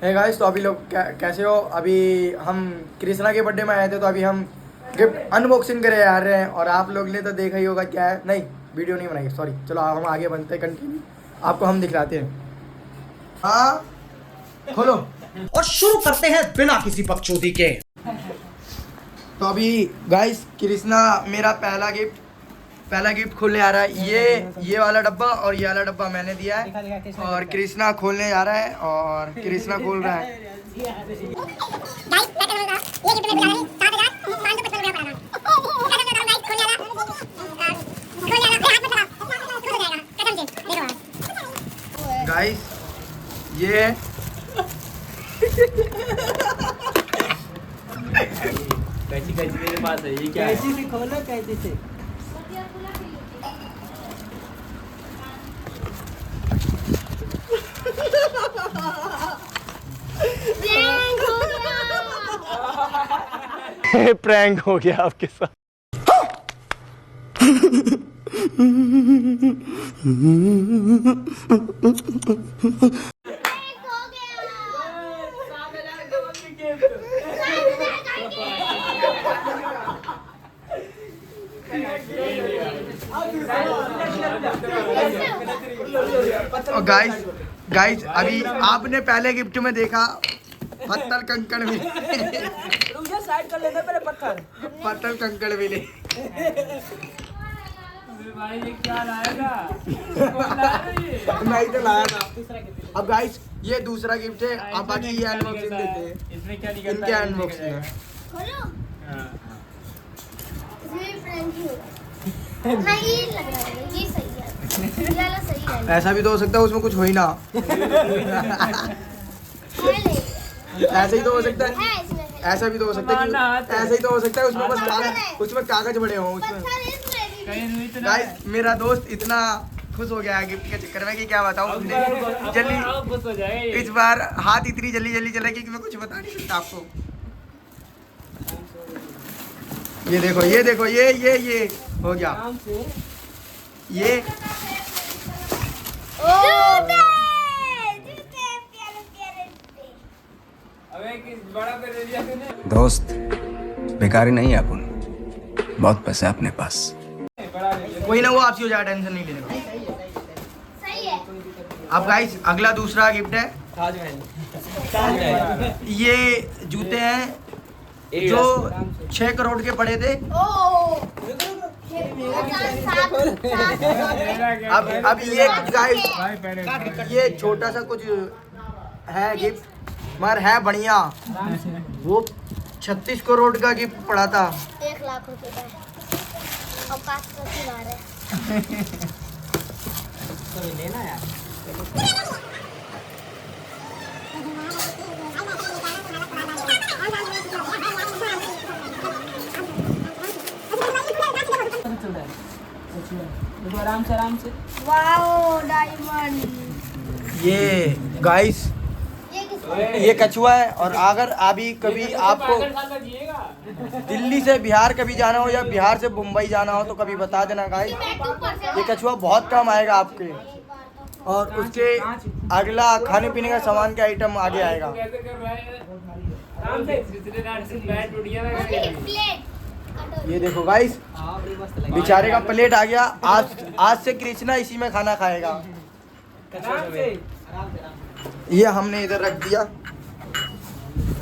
है गाइस, तो अभी लोग कैसे हो? अभी हम कृष्णा के बर्थडे में आए थे, तो अभी हम गिफ्ट अनबॉक्सिंग करे जा रहे हैं। और आप लोग ने तो देखा ही होगा क्या है। नहीं, वीडियो नहीं बनाई, सॉरी। चलो हम आगे बनते हैं, कंटिन्यू आपको हम दिखलाते हैं। हाँ, खोलो और शुरू करते हैं बिना किसी बकचोदी के। तो अभी गाइस कृष्णा मेरा पहला गिफ्ट खोलने आ रहा है। ये वाला डब्बा और ये वाला डब्बा मैंने दिया है, और कृष्णा खोलने जा रहा है, और कृष्णा खोल रहा है। गाइस ये कैसी मेरे पास है, ये क्या है? कैसी से खोलो, कैसी से? प्रैंक हो गया आपके साथ। गाइस अभी आपने पहले गिफ्ट में देखा पत्थर कंकड़ मिले। साइड कर लेते पहले पत्थर कंकड़ मिले। भाई ये क्या लाएगा? नहीं तो लाया था। अब गाइस ये दूसरा गिफ्ट है। अब बाकी ये अनबॉक्सिंग देते हैं। इसमें क्या निकलता इनके है? अनबॉक्सिंग है। खोलो। हाँ। इसमें फ्रेंड ही होगा। नहीं लग रहा है, ये सही है। ये वाला सही है। ऐसा भी तो हो सकता है उसमें कुछ हो ही ना। ऐसे ही तो हो सकता है। है इसमें है। ऐसा भी तो हो सकता है कि ऐसे ही तो हो सकता है उसमें बस उसमें कागज बड़े हों उसमें। पत्थर इसमें भी। कहीं नहीं तो गाइस मेरा दोस्त इतना खुश हो गया है गिफ्ट के चक्कर में कि क्या बताऊं। जल्दी खुश हो जाएगा इस बार हाथ इतनी जल्दी चलेगी कि मैं कुछ बता नहीं सकता आपको। ये देखो ये हो गया आराम से। ये। जूते प्यारे प्यारे जूते। अबे किस बड़ा पे ले लिया तूने? दोस्त बेकारी नहीं है अपन, बहुत पैसा है अपने पास। बड़ा ले लिया। कोई ना, वो आपसी हो जाएगा, टेंशन नहीं लेने का। सही है। अब गाइस अगला दूसरा गिफ्ट है। ये जूते हैं जो 6 करोड़ के पड़े थे। ओ अब ये गाइस भाई पहले ये छोटा सा कुछ है गिफ्ट, मगर है बढ़िया। वो 36 करोड़ का गिफ्ट पड़ा था। 1 लाख रुपए का है। और 5 की मार है। तो लेना यार। देखो आराम से। Wow diamond. ये गाइस ये किसका? ये कछुआ है। और अगर अभी कभी आपको दिल्ली से बिहार कभी जाना हो या बिहार से मुंबई जाना हो तो कभी बता देना गाइस। ये कछुआ बहुत कम आएगा आपके, और उसके अगला खाने पीने का सामान का आइटम आगे आएगा। कैसे कर रहा है? आराम से रिश्तेदार से बैट टूट गया ना। प्लेट। ये देखो गाइस हाँ बड़ी मस्त लगी। बेचारे का प्लेट आ गया। आज से कृष्णा इसी में खाना खाएगा। आराम से। ये हमने इधर रख दिया।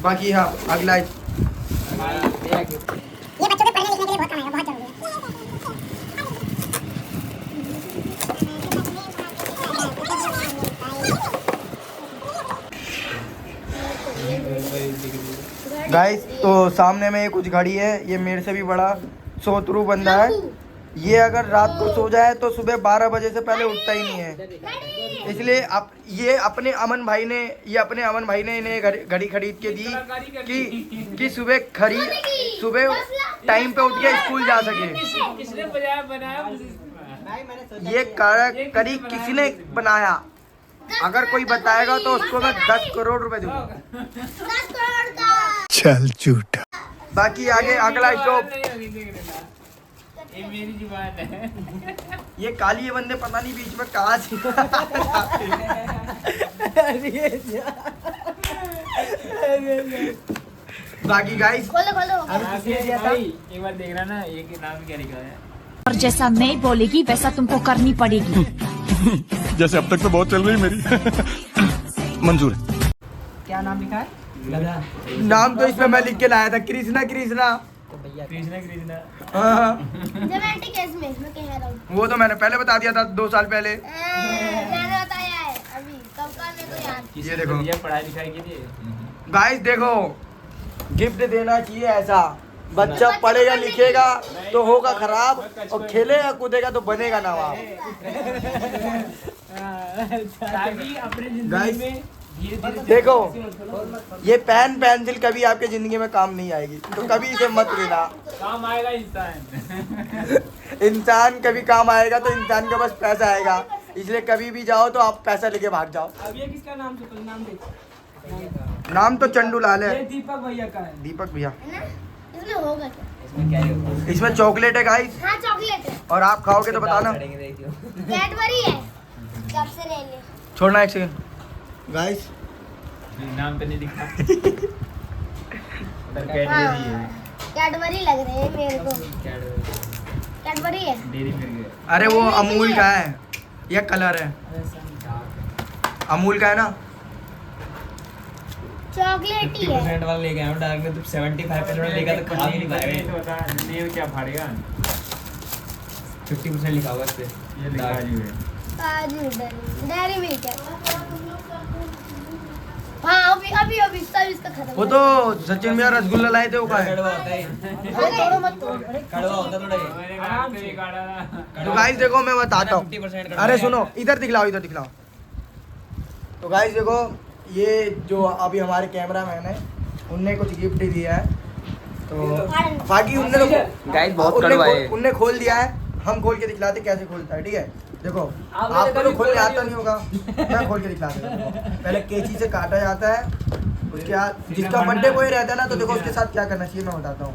बाकी हाँ अगला मेरा गिफ्ट। ये बच्चों के पढ़ने लिखने के लिए बहुत काम आएगा, बहुत जरूरी है। गाइस तो सामने में कुछ घड़ी है। ये मेरे से भी बड़ा सोतरू बंदा है। ये अगर रात को सो जाए तो सुबह 12 बजे से पहले उठता ही नहीं है। इसलिए ये अपने अमन भाई ने इन्हें घड़ी खरीद के दी कि सुबह टाइम पे उठ के स्कूल जा सके। किसने बनाया? नहीं मैंने सोचा ये कड़ी किसी ने बनाया। अगर कोई बताएगा तो उसको मैं 10 करोड़ रुपए दूंगा। 10 करोड़ का। चल झूठा। बाकी आगे अगला स्टॉप। ये मेरी जुबान है। ये काली बंदे पता नहीं बीच में कहाँ से बाकी गाइस खोलो खोलो भाई एक बार देख रहा ना, ये के नाम क्या लिखा है? और जैसा मैं बोलेगी वैसा तुमको करनी पड़ेगी। जैसे अब तक तो बहुत चल रही मेरी मंजूर है। क्या नाम लिखा है? नाम तो इसमें मैं लिख के लाया था, कृष्णा कृष्णा। तो भैया कृष्णा कृष्णा। हाँ, रोमांटिक है इसमें, मैं कह रहा हूँ। वो तो मैंने पहले बता दिया था 2 साल पहले। मैंने बताया है अभी, कब का मेरे को याद। ये देखो ये पढ़ाई लिखाई के लिए। गाइस, देखो गिफ्ट देना चाहिए ऐसा, बच्चा पढ़ेगा लिखेगा तो होगा खराब, और खेलेगा कूदेगा तो बनेगा नवाब। ताकि अपने Guys, जिंदगी में धीरे-धीरे देखो ये पेन पेंसिल कभी आपके जिंदगी में काम नहीं आएगी, तो कभी इसे मत लेना। काम आएगा इंसान। इंसान कभी काम आएगा तो इंसान के पास पैसा आएगा, इसलिए कभी भी जाओ तो आप पैसा लेके भाग जाओ। अब ये किसका नाम से? तो नाम देख। नाम तो चंडू लाल ये है। दीपक भैया का है। दीपक भैया। है ना? इसमें होगा क्या? इसमें क्या है? इसमें चॉकलेट है गाइस, हाँ चॉकलेट है, और आप खाओगे तो बताना। कैडबरी है, कब से ले ले। छोड़ना एक सेकंड गाइस। नाम पे नहीं लिखा। उधर कैडबरी है। कैडबरी लग रहे हैं मेरे को। कैडबरी है। डेरी मिल गए। अरे वो अमूल का है, ये कलर है अमूल का है ना। चॉकलेट ही है। 50% वाला ले गया हूं, डार्क में तो 75% वाला लेगा तो खा ही नहीं पाएगा। तो बता नेम क्या फाड़ेगा? 50% लिखा हुआ इस पे। ये लिखा जी है। काजू डेयरी मिल्क है। हाँ अभी अभी अभी सब इसका खत्म। वो तो सचिन भैया रसगुल्ला लाए थे, वो का है। कड़वा होता है। अरे तोड़ो मत तोड़। कड़वा होता है थोड़ा ये। मैंने कहा तो ये काढ़ा। तो गाइस देखो मैं बताता हूँ। 50% कड़वा अरे है। सुनो, इधर दिखलाओ इधर दिखलाओ। तो गाइस देखो, ये जो अभी हमारे कैमरा मैन है उनने कुछ गिफ्ट दिया है, तो बाकी उनने तो गाइस बहुत कड़वा है। उनने खोल दिया है, हम खोल के दिखलाते कैसे खोलता है। ठीक है, देखो आपको तो खोलने आता नहीं होगा, मैं खोल के दिखलाता हूँ। पहले कैंची से काटा जाता है, उसके बाद जिसका बर्थडे बॉय रहता है ना, तो देखो उसके साथ क्या करना चाहिए मैं बताता हूँ।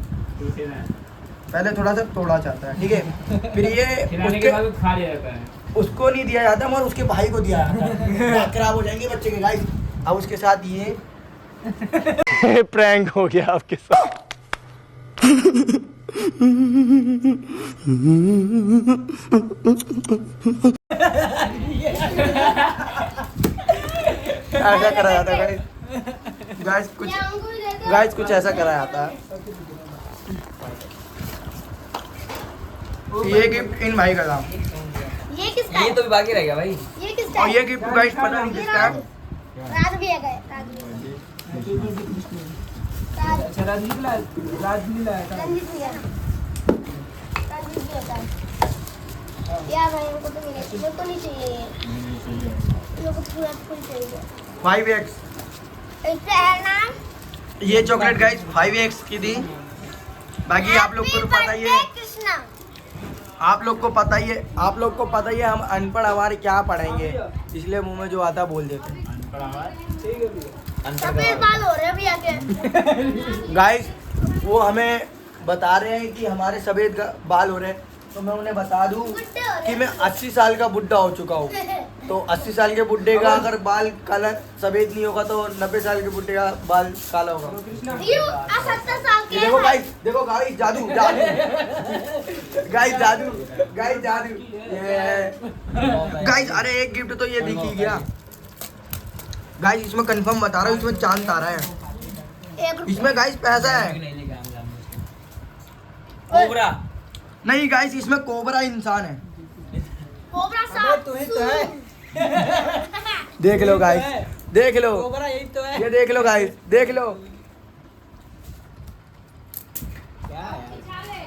पहले थोड़ा सा तोड़ा जाता है, ठीक है, फिर ये खिलाने के बाद वो खा लिया जाता है। उसको नहीं दिया जाता, मगर उसके भाई को दिया जाता है। दांत खराब हो जाएंगे बच्चे के गाइस। अब उसके साथ ये प्रैंक हो गया आपके साथ। ऐसा करा जाता है गाइस, कुछ ऐसा करा जाता है। ये गिफ्ट इन भाई का था, ये किसका ये है? तो भी बाकी रह गया भाई। ये किसका और है? ये गिफ्ट गाइस पता नहीं ये किसका है। रात भी है गए, रात भी है। रात- अच्छा राजनीति लाया था। रंजीत भैया। रंजीत भी होता है। यार भाई मेरे को तो मिले, मेरे को नहीं चाहिए ये। मेरे को पूरा फुल चाहिए। 5x इसका है नाम ये चॉकलेट गाइस 5x की थी। बाकी आप लोग को तो पता ही है, कृष्णा। आप लोग को पता ही है हम अनपढ़ हमारे क्या पढ़ेंगे, इसलिए मुंह में जो आता बोल देते हैं। सफेद बाल हो रहे हैं भैया के। गाइस वो हमें बता रहे हैं कि हमारे सफेद बाल हो रहे हैं, तो मैं उन्हें बता दूं कि मैं 80 साल का बुड्ढा हो चुका हूँ। तो 80 साल के बुड्ढे का अगर बाल काला सफेद नहीं होगा तो 90 साल के बुड्ढे का बाल काला होगा। यू 70 साल के ये देखो गाइस जादू गाइस। अरे एक गिफ्ट तो ये दिख ही गया गाइस, इसमें कंफर्म बता रहा हूँ, इसमें चांद तारा है, एक इसमें गाइस पैसा है। नहीं लेगा हम जानबूझ के। कोबरा। नहीं गाइस, इसमें कोबरा इंसान है। कोबरा सांप। तू ही तो है। देख लो गाइस, देख लो, कोबरा यही तो है। ये देख लो गाइस, देख लो। क्या है?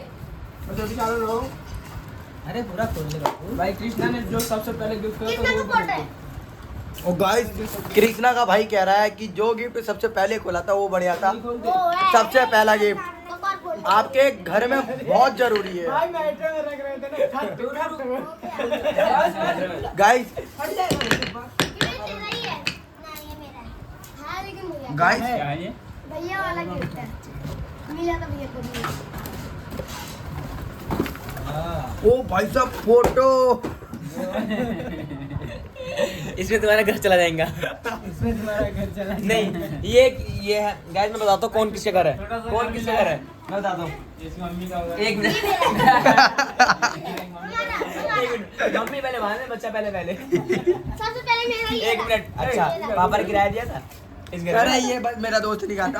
अरे पूरा खोल ले बाबू। भाई कृष्णा ने जो सबसे पहले गिफ्ट किसका तो फोटो है? और गाइस कृष्णा का भाई कह रहा है कि जो गिफ्ट सबसे पहले खोला था वो बढ़िया था। वो है। सबसे पहला गिफ्ट कपार खोल। आपके घर में बहुत जरूरी है गाइस। ये तेरा ही है। ना ये मेरा है। हाँ लेकिन मुझे गाइस क्या है ये? भैया वाला गिफ्ट है। मिला था भैया को भी। ओ भाई साहब फोटो इसमें तुम्हारा घर चला जाएगा। इसमें तुम्हारा घर चला नहीं ये है गाइस, मैं बताता हूँ कौन किसके घर है, कौन किसके घर है, मैं बताता हूँ। इसकी मम्मी का होगा। एक मिनट मम्मी पहले वहां, बच्चा पहले सबसे पहले मेरा ही एक था। मिनट। अच्छा, पापा ने किराया दिया था इस घर अरे का? ये बस मेरा दोस्त नहीं खाता,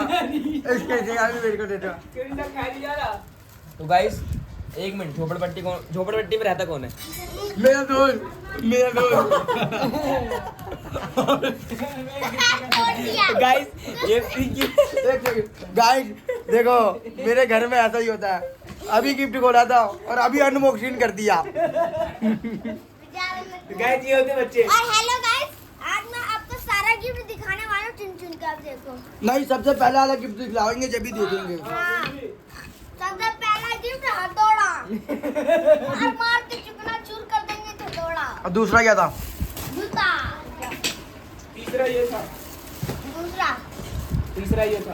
इसके सिगार भी मेरे को दे दो। क्यों खा लिया ना? तो गाइस एक मिनट, झोपड़पट्टी में रहता कौन है? मेरा दोस्त तोड़ दिया। गाइस ये गाइस देखो, मेरे घर में ऐसा ही होता है। अभी गिफ्ट खोला था और अभी अनबॉक्सिंग कर दिया। गाइस ये होते बच्चे। और हेलो गाइस, आज मैं आपको सारा गिफ्ट दिखाने वाला हूँ, चुन के आप देखो। नहीं, सबसे पहला वाला गिफ्ट दिखलाएंगे जब भी देखेंगे। हाँ। सबसे पहला गिफ्ट हथौड़ा और मार के चुकना चूर कर देंगे हथौड़ा। और दूसरा क्या था? जूता। तीसरा ये था। दूसरा तीसरा ये था।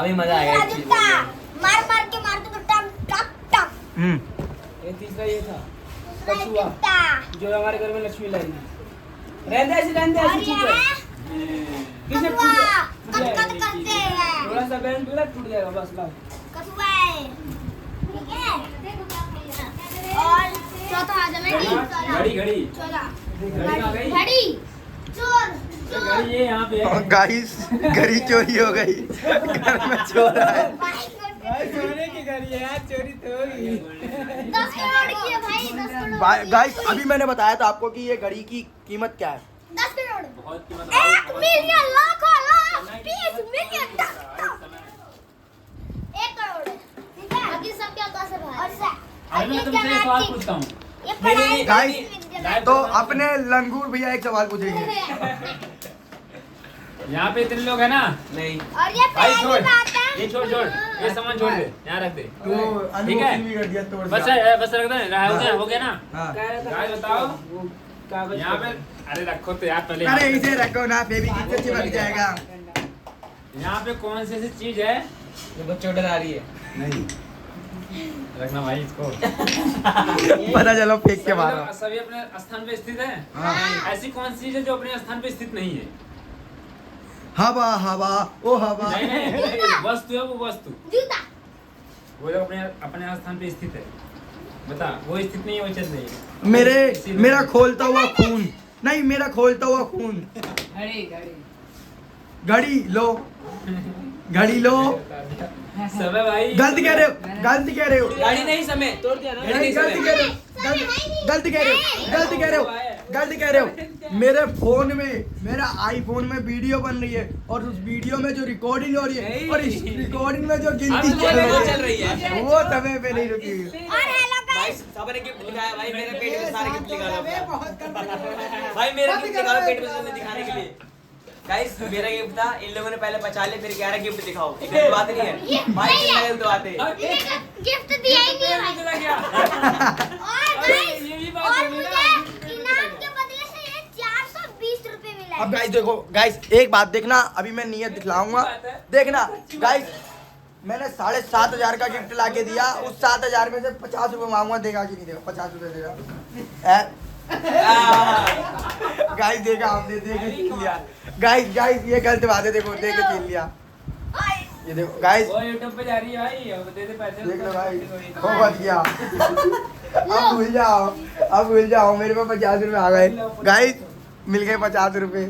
अभी मजा आएगा इस चीज जूता में। मार के मार दूंगा टक टक टक। ये तीसरा ये था। दूसरा कछुआ। जूता। जो हमारे घर में लक्ष्मी लाएगी। रहने ऐसी और चीज ये है। है किसने कछुआ। टूट कद जाएगा? करते हैं। थोड़ा सा बैंड टूटा टूट जाएगा बस लाओ। कछुआ है। ठीक है। और चौथा आ जाए घड़ी चौथा घड़ी आ गई। घड़ी चोर घड़ी ये यहाँ पे है। गाइस घड़ी चोरी हो गई, घर में चोर आए। सोने की घड़ी है यार, चोरी तो होगी। 10 करोड़ की है भाई, 10 करोड़। गाइस अभी मैंने बताया था आपको कि ये घड़ी की कीमत क्या है। 10 करोड़। बहुत कीमत 1 मिलियन लाखों लाख 20 मिलियन 1 करोड़। ठीक है। बाकी सब क्या कह सकते हैं? और मैं तुमसे एक सवाल पूछता हूँ। ये पढ़ाई गाइस तो अपने लंगूर भैया एक सवाल पूछेंगे। यहाँ पे इतने लोग है ना। नहीं और ये भाई पहली छोड़, बात है। ये छोड़ ये सामान छोड़ दे, यहाँ रख दे। तो अनबॉक्सिंग भी कर दिया, तोड़ बस दिया। बस रख दे, हो गया ना। हाँ। गाइस बताओ, वो कागज यहाँ पे अरे रखो तो यार पहले अरे यहाँ इसे रखो ना, बेबी कितने चिपक जाएगा। पे- यहाँ पे कौन सी ऐसी चीज है? ये बच्चों डरा रही है। नहीं रखना भाई इसको। पता चलो फेंक के मारो। सभी अपने स्थान पे स्थित है। हाँ। ऐसी कौन सी चीज है जो अपने स्थान पे स्थित नहीं है? हवा हवा ओ हवा। नहीं, वस्तु है वो वस्तु। जूता। वो लोग अपने स्थान पे स्थित है। बता, वो स्थित नहीं है, वो चल रही है। मेरा खोलता हुआ खून, नहीं मेरा खोलता हुआ खून। घड़ी लो, घड़ी लो। सब है भाई। गलत कह रहे हो, गलत कह रहे हो। गाड़ी नहीं समय तोड़ दिया ना। नहीं, गलत कह रहे हो, गलत कह रहे हो, गलत कह रहे हो, गलत कह रहे हो। मेरे फोन में, मेरा आईफोन में वीडियो बन रही है और उस वीडियो में जो रिकॉर्डिंग हो रही है और इस रिकॉर्डिंग में जो गिनती चल रही है वो समय पे नहीं रुकी। और हेलो भाई गाइस, सबने गिफ्ट दिखाया भाई, मेरे पेट में सारे गिफ्ट दिखा दो भाई, मेरा गिफ्ट दिखाओ पेट में से दिखाने के लिए। गाइस मेरा गिफ्ट था, इन लोगों ने पहले 50 ले, फिर 11 गिफ्ट दिखाओ। एक गलत बात नहीं है भाई, कितना गलत बात है। गिफ्ट दिया ही नहीं है भाई। और गाइस, ये भी बात और है मुझे ना। इनाम के बदले से ये 420 रुपए मिला है। अब गाइस देखो, गाइस एक बात देखना, अभी मैं नियत दिखलाऊंगा, देखना गाइस। मैंने 7,500 का गिफ्ट ला के दिया, उस 7,000 में से 50 रुपए मांगूंगा, देगा कि नहीं देगा? 50 रुपए देगा। गाइस देखा हमने, देख के छीन लिया। गाइस ये गलत बात है, देखो देख के छीन लिया। ये देखो गाइस, वो YouTube पे जा रही है भाई, अब दे दे पैसे। देख लो भाई, बहुत गया। अब भूल जाओ, मेरे पास 50 रुपए आ गए। गाइस मिल गए 50 रुपए।